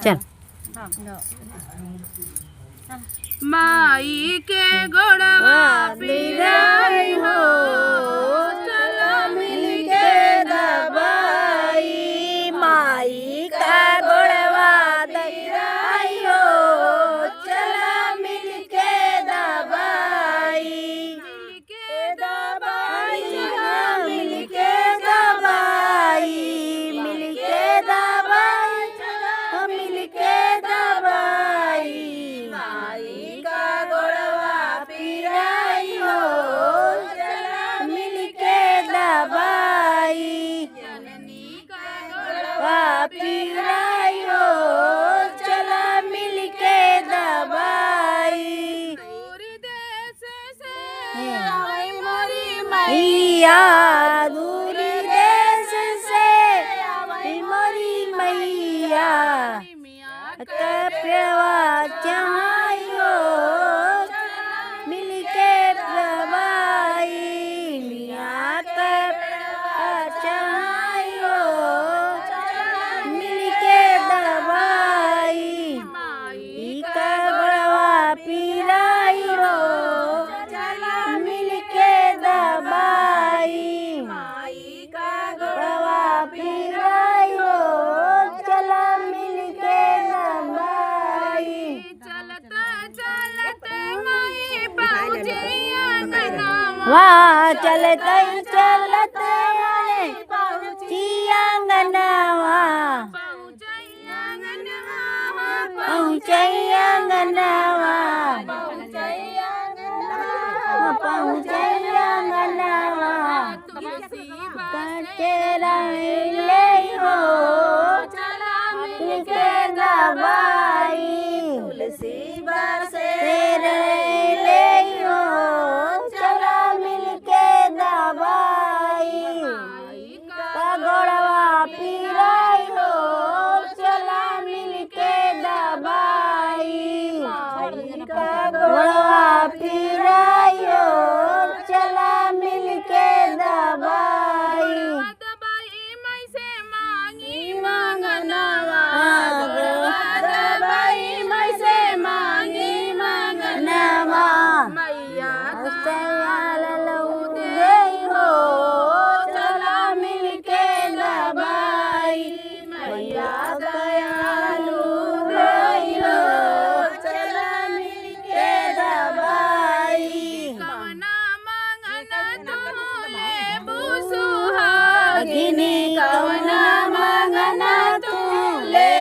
चल माई के गोड़वा पिराई हो चलो मिल के दबाई माई का गोड़वा दई हो चला मिल के दबाई मिल के दबाई मिल के दबाई मिल के दबाई माई का गोड़वा पिराई हो चला मिल के दबाई पिराई हो चला मिल के दबाई मैया दूर देश से मोरी मैया कपवा चाहियो मिल के दबाई मिया कपवा चाहियो मिल के दबाई का गोड़वा पिराई हो मिल के दबाई का गोड़वा पिराई हो चला मिल के दबाई वाह चलते चलते अंगनवा पहुँचे अंगनवा पहुँचे अंगनवा कचरा ले हो के दबा